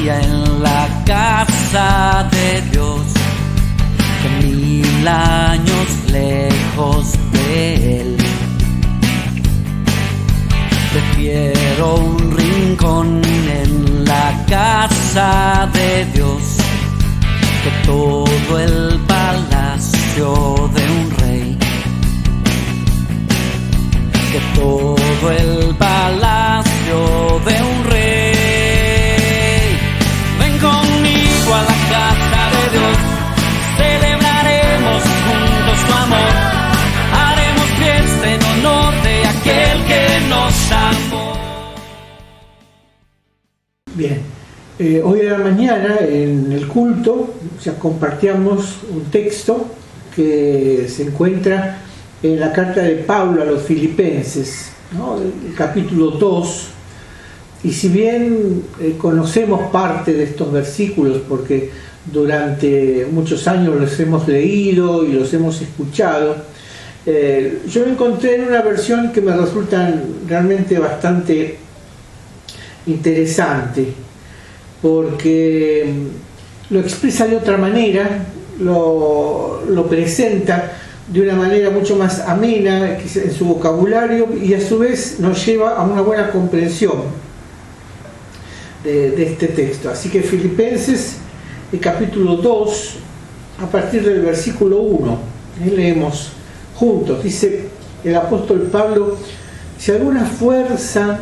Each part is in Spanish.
día en la casa de Dios que 1000 años lejos de Él. Prefiero un rincón en la casa de Dios que todo el palacio de un rey, que todo el palacio de un rey. Ven conmigo a la casa de Dios, celebraremos juntos tu amor, haremos fiesta en honor de aquel que nos amó. Bien, hoy a la mañana en el culto compartíamos un texto que se encuentra en la carta de Pablo a los Filipenses, ¿no? El capítulo 2, y si bien conocemos parte de estos versículos porque durante muchos años los hemos leído y los hemos escuchado, yo me encontré en una versión que me resulta realmente bastante interesante porque lo expresa de otra manera, lo presenta de una manera mucho más amena en su vocabulario y a su vez nos lleva a una buena comprensión de este texto. Así que Filipenses, el capítulo 2, a partir del versículo 1, leemos juntos. Dice el apóstol Pablo: si alguna fuerza,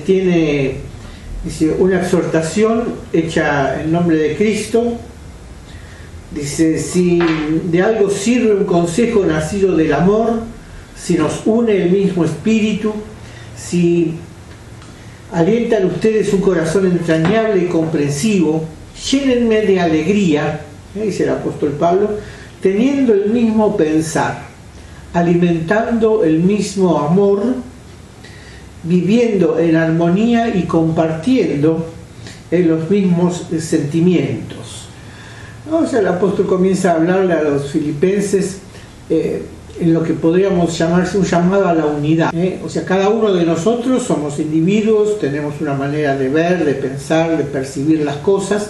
tiene una exhortación hecha en nombre de Cristo, si de algo sirve un consejo nacido del amor, si nos une el mismo espíritu, si alientan ustedes un corazón entrañable y comprensivo, llénenme de alegría, dice el apóstol Pablo, teniendo el mismo pensar, alimentando el mismo amor, viviendo en armonía y compartiendo en los mismos sentimientos. O sea, el apóstol comienza a hablarle a los filipenses en lo que podríamos llamarse un llamado a la unidad. O sea, cada uno de nosotros somos individuos, tenemos una manera de ver, de pensar, de percibir las cosas,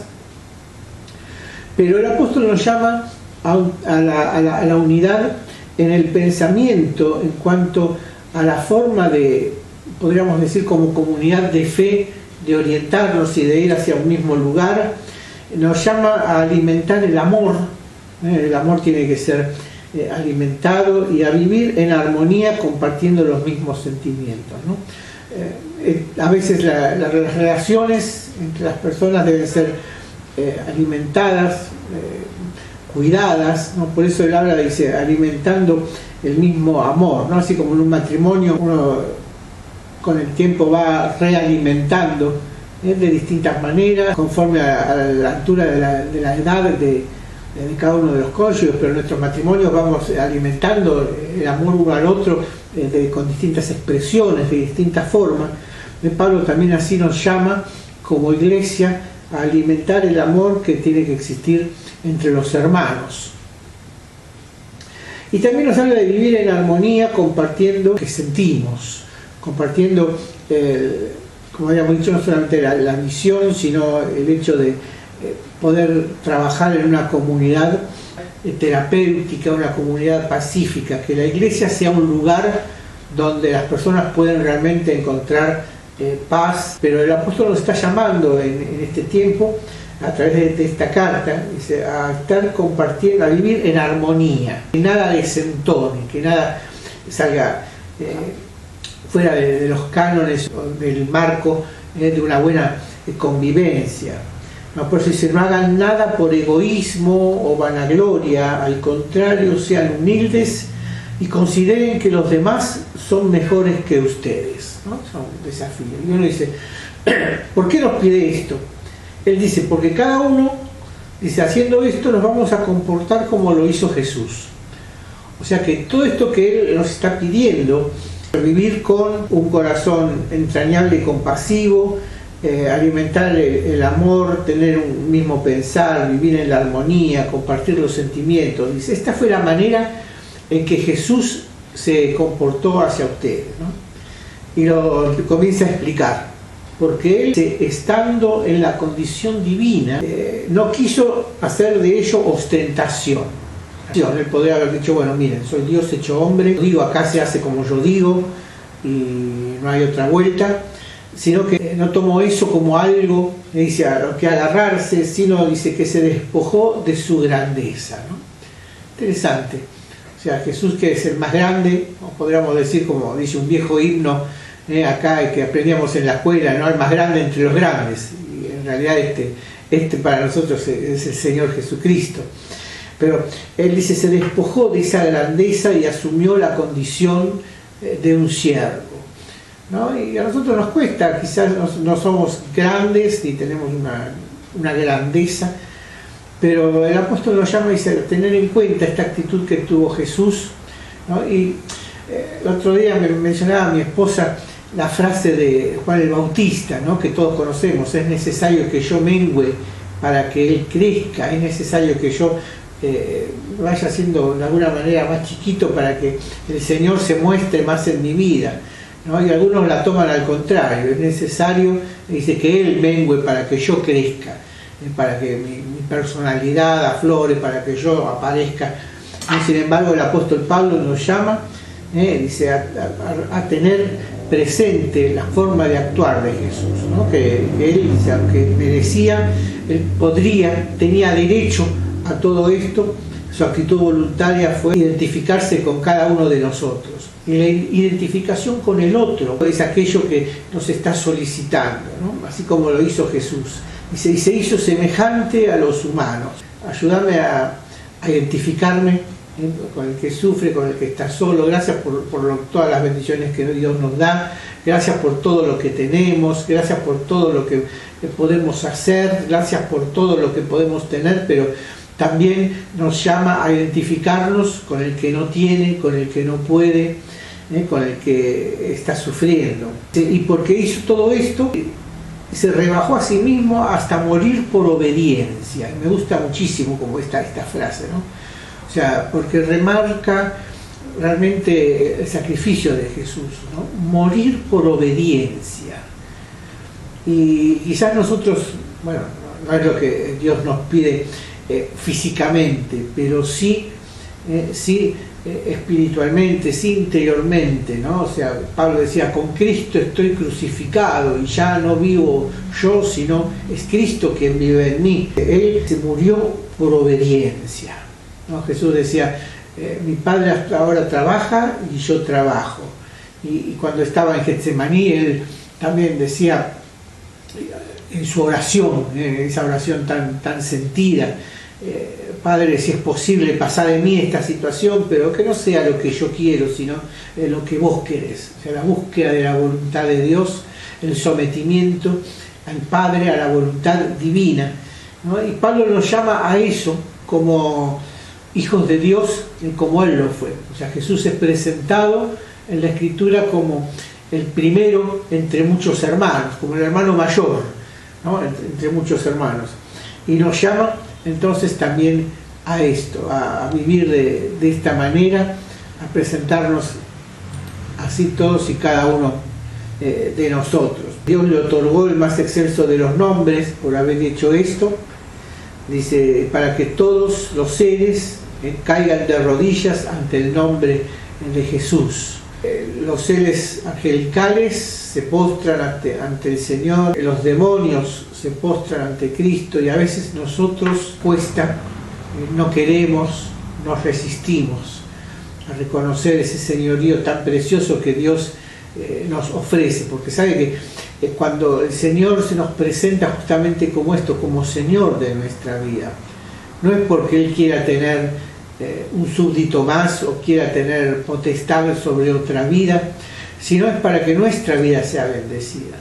pero el apóstol nos llama a la unidad en el pensamiento en cuanto a la forma de, podríamos decir, como comunidad de fe, de orientarnos y de ir hacia un mismo lugar. Nos llama a alimentar el amor. El amor tiene que ser alimentado y a vivir en armonía compartiendo los mismos sentimientos, ¿no? A veces las relaciones entre las personas deben ser alimentadas, cuidadas, ¿no? Por eso él habla, dice, alimentando el mismo amor, ¿no? Así como en un matrimonio uno con el tiempo va realimentando de distintas maneras, conforme a la altura de la edad de cada uno de los cónyuges, pero en nuestros matrimonios vamos alimentando el amor uno al otro con distintas expresiones, de distintas formas. Pablo también así nos llama como iglesia a alimentar el amor que tiene que existir entre los hermanos. Y también nos habla de vivir en armonía compartiendo lo que sentimos, compartiendo como habíamos dicho, no solamente la misión, sino el hecho de poder trabajar en una comunidad terapéutica, una comunidad pacífica, que la iglesia sea un lugar donde las personas pueden realmente encontrar paz. Pero el apóstol nos está llamando en este tiempo, a través de esta carta, dice, a estar compartiendo, a vivir en armonía, que nada desentone, que nada salga fuera de los cánones, del marco de una buena convivencia. No, por eso dice, no hagan nada por egoísmo o vanagloria, al contrario, sean humildes y consideren que los demás son mejores que ustedes, ¿no? Son desafíos. Y uno dice, ¿por qué nos pide esto? Él dice, porque cada uno, dice, haciendo esto nos vamos a comportar como lo hizo Jesús. O sea que todo esto que Él nos está pidiendo, vivir con un corazón entrañable y compasivo, alimentar el amor, tener un mismo pensar, vivir en la armonía, compartir los sentimientos. Dice, esta fue la manera en que Jesús se comportó hacia ustedes, ¿no? Y lo comienza a explicar. porque él, estando en la condición divina, no quiso hacer de ello ostentación. Él podría haber dicho, bueno, miren, soy Dios hecho hombre, digo, acá se hace como yo digo y no hay otra vuelta, sino que no tomó eso como algo, dice, a lo que agarrarse, sino dice que se despojó de su grandeza, ¿no? Interesante. O sea, Jesús, que es el más grande, o podríamos decir, como dice un viejo himno acá que aprendíamos en la escuela, ¿no? El más grande entre los grandes, y en realidad este para nosotros es el Señor Jesucristo. Pero él dice, se despojó de esa grandeza y asumió la condición de un siervo, ¿no? Y a nosotros nos cuesta, quizás no somos grandes ni tenemos una grandeza, pero el apóstol nos llama y dice, tener en cuenta esta actitud que tuvo Jesús, ¿no? Y el otro día me mencionaba a mi esposa la frase de Juan el Bautista, ¿no? Que todos conocemos, es necesario que yo mengüe para que él crezca, es necesario que yo vaya siendo de alguna manera más chiquito para que el Señor se muestre más en mi vida, ¿no? Y algunos la toman al contrario, es necesario, dice, que Él mengue para que yo crezca, para que mi personalidad aflore, para que yo aparezca. Y sin embargo, el apóstol Pablo nos llama, dice, a tener presente la forma de actuar de Jesús, ¿no? Que Él, dice, aunque merecía, Él tenía derecho a todo esto. Su actitud voluntaria fue identificarse con cada uno de nosotros. Y la identificación con el otro es aquello que nos está solicitando, ¿no? Así como lo hizo Jesús. Y se hizo semejante a los humanos. Ayúdame a identificarme con el que sufre, con el que está solo. Gracias por todas las bendiciones que Dios nos da. Gracias por todo lo que tenemos. Gracias por todo lo que podemos hacer. Gracias por todo lo que podemos tener, pero también nos llama a identificarnos con el que no tiene, con el que no puede, con el que está sufriendo. Y porque hizo todo esto, se rebajó a sí mismo hasta morir por obediencia. Me gusta muchísimo como está esta frase, ¿no? O sea, porque remarca realmente el sacrificio de Jesús, ¿no? Morir por obediencia. Y quizás nosotros, bueno, no es lo que Dios nos pide físicamente, pero sí espiritualmente, sí interiormente, ¿no? O sea, Pablo decía, con Cristo estoy crucificado y ya no vivo yo, sino es Cristo quien vive en mí. Él se murió por obediencia, ¿no? Jesús decía, mi Padre hasta ahora trabaja y yo trabajo. Y cuando estaba en Getsemaní, él también decía en su oración, esa oración tan sentida, Padre, si es posible, pasar de mí esta situación, pero que no sea lo que yo quiero, sino lo que vos querés. O sea, la búsqueda de la voluntad de Dios, el sometimiento al Padre, a la voluntad divina, ¿no? Y Pablo nos llama a eso como hijos de Dios, como Él lo fue. O sea, Jesús es presentado en la Escritura como el primero entre muchos hermanos, como el hermano mayor, ¿no? Entre muchos hermanos. Y nos llama entonces también a esto, a vivir de esta manera, a presentarnos así todos y cada uno de nosotros. Dios le otorgó el más excelso de los nombres por haber hecho esto, dice, para que todos los seres caigan de rodillas ante el nombre de Jesús. Los seres angelicales se postran ante el Señor, los demonios se postran ante Cristo, y a veces nosotros cuesta, no queremos, nos resistimos a reconocer ese señorío tan precioso que Dios nos ofrece, porque sabe que cuando el Señor se nos presenta justamente como esto, como Señor de nuestra vida, no es porque Él quiera tener un súbdito más o quiera tener potestad sobre otra vida, sino es para que nuestra vida sea bendecida,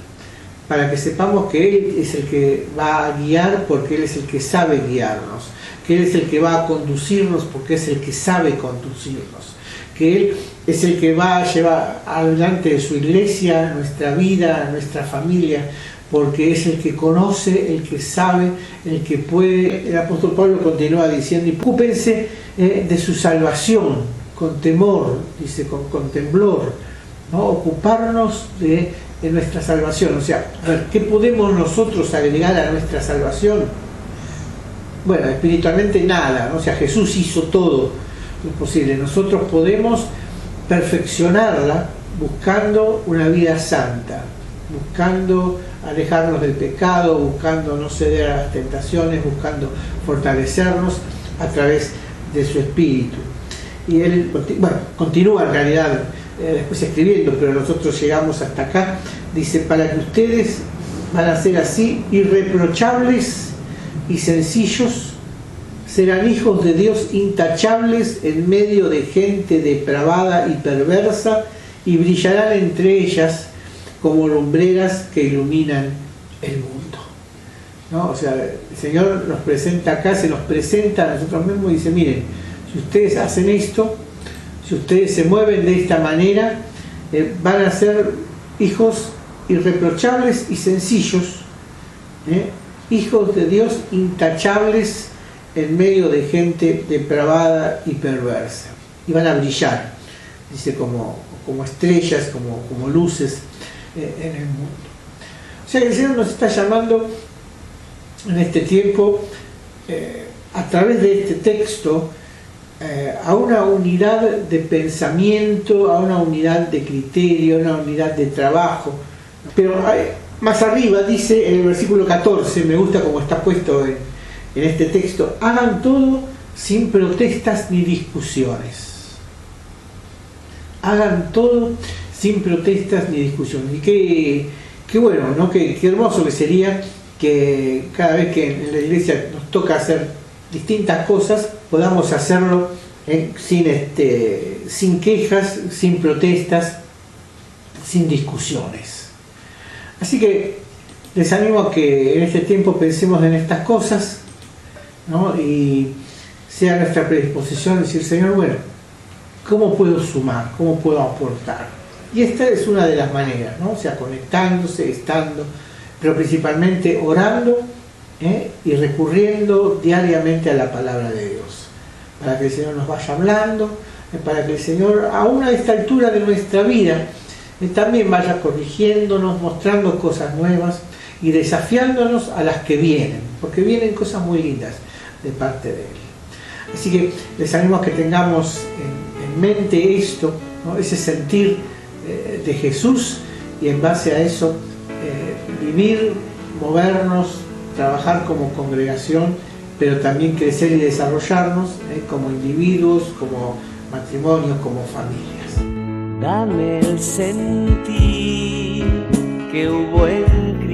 para que sepamos que Él es el que va a guiar porque Él es el que sabe guiarnos, que Él es el que va a conducirnos porque es el que sabe conducirnos, que Él es el que va a llevar adelante de su iglesia, nuestra vida, nuestra familia, porque es el que conoce, el que sabe, el que puede. El apóstol Pablo continúa diciendo, y ocúpense de su salvación con temor, dice, con temblor, ¿no? Ocuparnos de en nuestra salvación. O sea, a ver, ¿qué podemos nosotros agregar a nuestra salvación? Bueno, espiritualmente nada, ¿no? O sea, Jesús hizo todo lo posible. Nosotros podemos perfeccionarla buscando una vida santa, buscando alejarnos del pecado, buscando no ceder a las tentaciones, buscando fortalecernos a través de su Espíritu. Y él, bueno, continúa en realidad después escribiendo, pero nosotros llegamos hasta acá. Dice, para que ustedes van a ser así, irreprochables y sencillos, serán hijos de Dios intachables en medio de gente depravada y perversa, y brillarán entre ellas como lumbreras que iluminan el mundo, ¿no? O sea, el Señor nos presenta acá, se nos presenta a nosotros mismos y dice, miren, si ustedes hacen esto, si ustedes se mueven de esta manera, van a ser hijos irreprochables y sencillos, hijos de Dios intachables en medio de gente depravada y perversa, y van a brillar, dice, como estrellas, como luces en el mundo. O sea que el Señor nos está llamando en este tiempo, a través de este texto, a una unidad de pensamiento, a una unidad de criterio, a una unidad de trabajo. Pero más arriba dice en el versículo 14, me gusta como está puesto en este texto, hagan todo sin protestas ni discusiones. Hagan todo sin protestas ni discusiones. Y qué bueno, ¿no? Qué hermoso que sería que cada vez que en la iglesia nos toca hacer distintas cosas, podamos hacerlo sin quejas, sin protestas, sin discusiones. Así que les animo a que en este tiempo pensemos en estas cosas, ¿no? Y sea nuestra predisposición decir, Señor, bueno, ¿cómo puedo sumar? ¿Cómo puedo aportar? Y esta es una de las maneras, ¿no? O sea, conectándose, estando, pero principalmente orando, y recurriendo diariamente a la palabra de Dios, para que el Señor nos vaya hablando, para que el Señor, aún a esta altura de nuestra vida, también vaya corrigiéndonos, mostrando cosas nuevas y desafiándonos a las que vienen, porque vienen cosas muy lindas de parte de Él. Así que les animo a que tengamos en mente esto, ¿no? Ese sentir de Jesús, y en base a eso vivir, movernos, trabajar como congregación, pero también crecer y desarrollarnos como individuos, como matrimonios, como familias. Dame el sentir que hubo en Cristo.